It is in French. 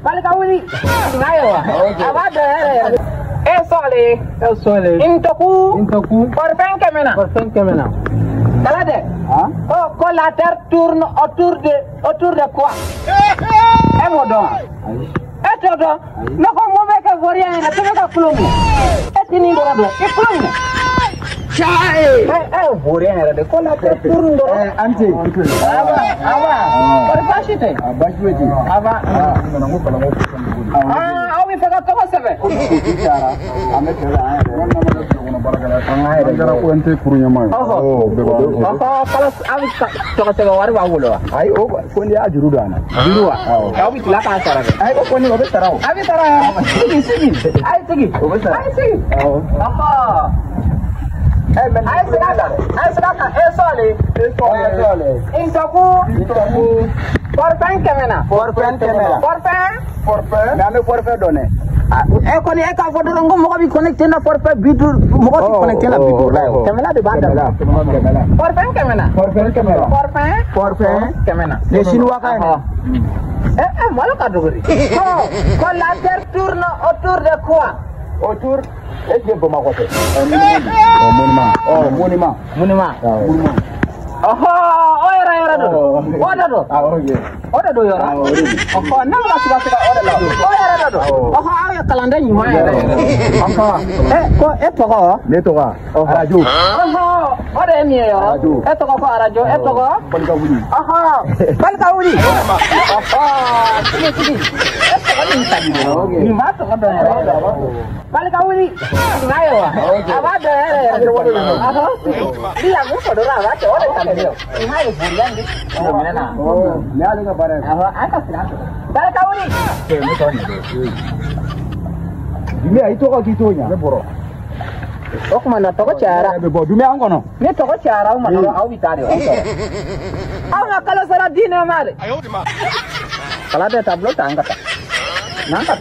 balik kau ni. Ngayo. Apa ada? Sole. Intoku. Parfum kemana? Kala de. Oh, quand la terre tourne autour de quoi? Modon. Todo. No como ve que voria na tebe ka plumo. Tini ndora do. E plumo. Chai. Voria na de kola te turun do. Anti. Aba. Por pasite. Abashweti. Aba. Awi pega to sebe. Bicara. Ame kela. Angara ko ente purunya mai. Kalau awi to sebe wari wa wulo. Ai o ko ni ajuru dana. Ajuru wa. Awi tilaka asara. Ai ko ni obe tarau. Abi tarau. Sigi. Ai sigi. Obe tarau. Ai sigi. Ai sedaka. Sole. Intoku. Parfum kemana? Parfum. Name parfum donne. Ko ni ka foto ngo mo bi connecté na parfum bidur mo ko connecté na bidur la yo. Kemana de banda. Parfum kemana? Ne chinois ka ni. Malo catégorie. Quand la terre tourne autour de quoi? Autour est-ce que ma côté? Monument. Era do. Oda do yora. Na la suka oda do. Era do. Ayo kalanda nyuma ya. Ko etoko. Netoko. Arajo. Oda emi yora. Etoko ko arajo, etoko. Balka wuli. Sigi. Etoko ni tagi. Ni mato ko do. Balka wuli. Ngayo. Abada ya. Dia mo ko do ra ba oda kaleo. Ini bulan di. Ni ada enggak barang? Ada sih. Balik kau ni. Dunia itu kok gitunya. Boro. Oh mana toko cara. Dunia angkono. Ni toko cara mana au bitare. Au nak kalau salah dina mare. Kalau ada tablo tak angkat. Nangkat.